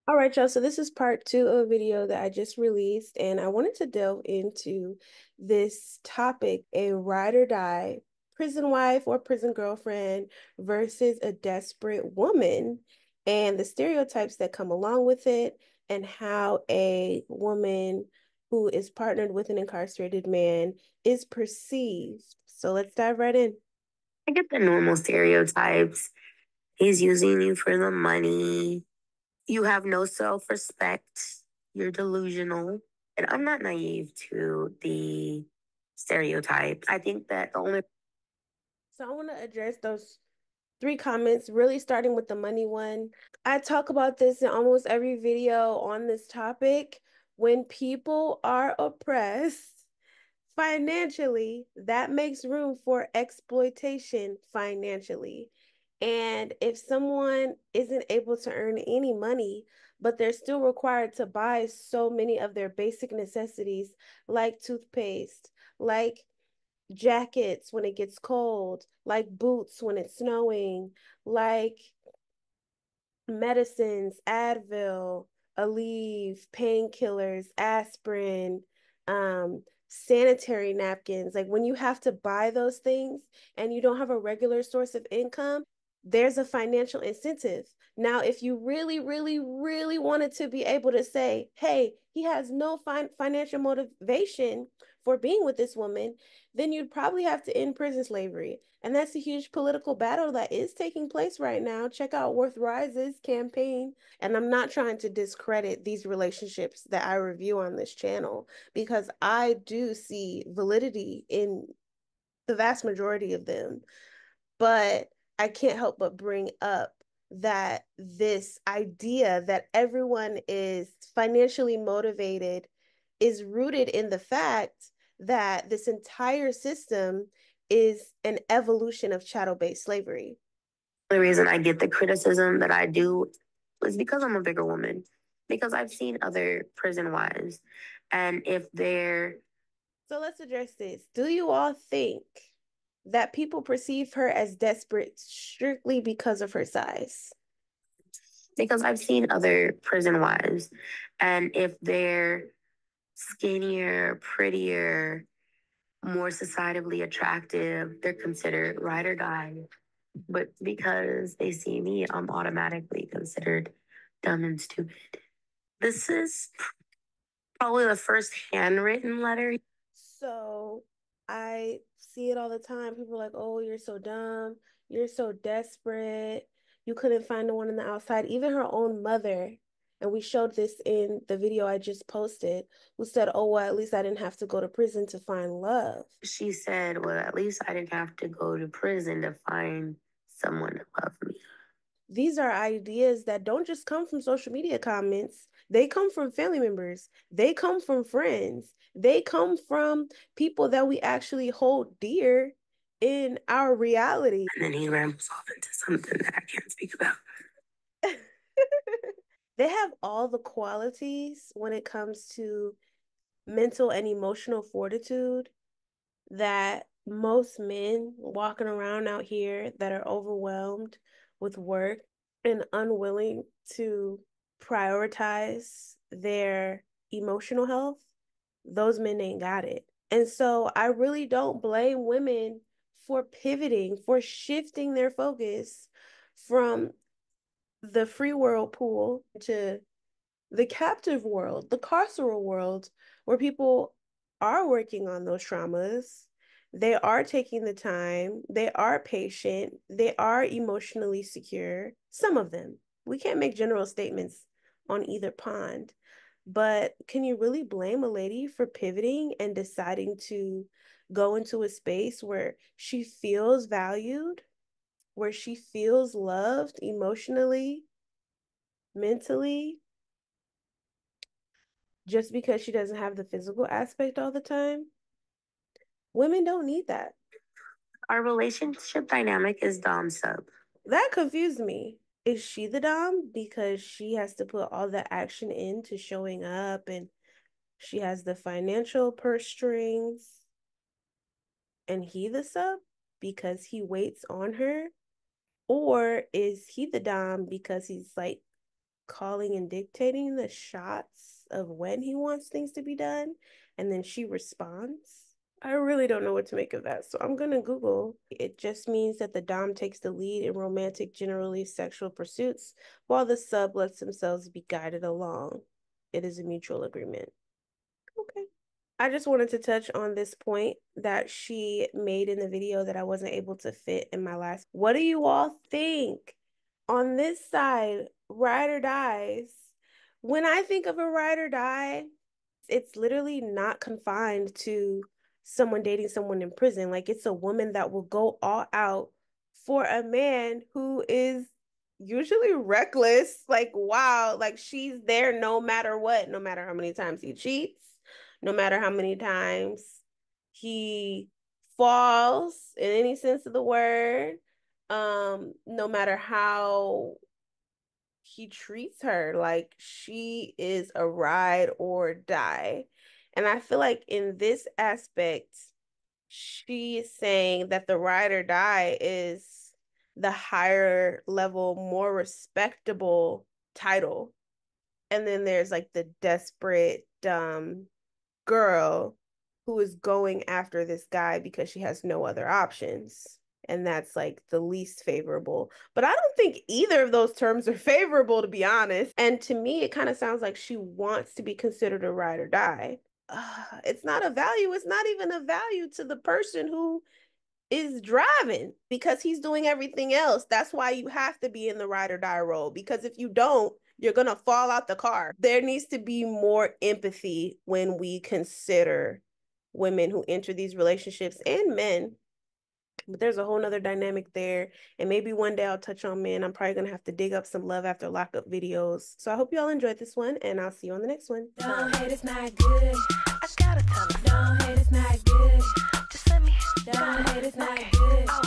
All right, y'all. So this is part two of a video that I just released, and I wanted to delve into this topic, a ride or die prison wife or prison girlfriend versus a desperate woman, and the stereotypes that come along with it, and how a woman who is partnered with an incarcerated man is perceived. So let's dive right in. I get the normal stereotypes. He's using you for the money. You have no self respect. You're delusional. And I'm not naive to the stereotypes. I think that the only So I want to address those three comments, really starting with the money one. I talk about this in almost every video on this topic. When people are oppressed financially, that makes room for exploitation financially. And if someone isn't able to earn any money, but they're still required to buy so many of their basic necessities, like toothpaste, like jackets when it gets cold, like boots when it's snowing, like medicines, Advil, Aleve, painkillers, aspirin, sanitary napkins. Like when you have to buy those things and you don't have a regular source of income, there's a financial incentive. Now, if you really, really, really wanted to be able to say, hey, he has no financial motivation for being with this woman, then you'd probably have to end prison slavery. And that's a huge political battle that is taking place right now. Check out Worth Rise's campaign. And I'm not trying to discredit these relationships that I review on this channel because I do see validity in the vast majority of them. But I can't help but bring up that this idea that everyone is financially motivated is rooted in the fact that this entire system is an evolution of chattel-based slavery. reason I get the criticism that I do is because I'm a bigger woman. Because I've seen other prison wives. And if they're So let's address this. Do you all think that people perceive her as desperate strictly because of her size? because I've seen other prison wives, and if they're skinnier, prettier, more societally attractive, they're considered ride or die. But because they see me, I'm automatically considered dumb and stupid. This is probably the first handwritten letter. So I see it all the time. People are like, oh, you're so dumb. You're so desperate. You couldn't find the one on the outside. Even her own mother, and we showed this in the video I just posted, who said, oh, well, at least I didn't have to go to prison to find love. She said, well, at least I didn't have to go to prison to find someone to love me. These are ideas that don't just come from social media comments. They come from family members. They come from friends. They come from people that we actually hold dear in our reality. And then he rambles off into something that I can't speak about. They have all the qualities when it comes to mental and emotional fortitude that most men walking around out here that are overwhelmed with work and unwilling to prioritize their emotional health, those men ain't got it. And so I really don't blame women for pivoting, for shifting their focus from the free world pool to the captive world, the carceral world, where people are working on those traumas. They are taking the time, they are patient, they are emotionally secure. Some of them. We can't make general statements on either pond. But can you really blame a lady for pivoting and deciding to go into a space where she feels valued, where she feels loved emotionally, mentally, just because she doesn't have the physical aspect all the time? Women don't need that. Our relationship dynamic is dom sub. That confused me. Is she the dom because she has to put all the action into showing up and she has the financial purse strings, and he the sub because he waits on her? Or is he the dom because he's like calling and dictating the shots of when he wants things to be done, and then she responds. I really don't know what to make of that, so I'm gonna Google. It just means that the dom takes the lead in romantic, generally sexual pursuits, while the sub lets themselves be guided along. It is a mutual agreement. Okay. I just wanted to touch on this point that she made in the video that I wasn't able to fit in my last. What do you all think? On this side, ride or dies. When I think of a ride or die, it's literally not confined to someone dating someone in prison. Like, it's a woman that will go all out for a man who is usually reckless. Like, wow, like she's there no matter what, no matter how many times he cheats, no matter how many times he falls in any sense of the word, no matter how he treats her, like she is a ride or die. And I feel like in this aspect, she is saying that the ride or die is the higher level, more respectable title. And then there's like the desperate girl who is going after this guy because she has no other options. And that's like the least favorable. But I don't think either of those terms are favorable, to be honest. And to me, it kind of sounds like she wants to be considered a ride or die. It's not a value. It's not even a value to the person who is driving because he's doing everything else. That's why you have to be in the ride or die role, because if you don't, you're going to fall out the car. There needs to be more empathy when we consider women who enter these relationships, and men. But there's a whole nother dynamic there. And maybe one day I'll touch on men. I'm probably going to have to dig up some love after lockup videos. So I hope you all enjoyed this one, and I'll see you on the next one. Don't hate, it's not good. I gotta tell her. Don't hate, it's not good. Just let me. Don't hate, it's not good.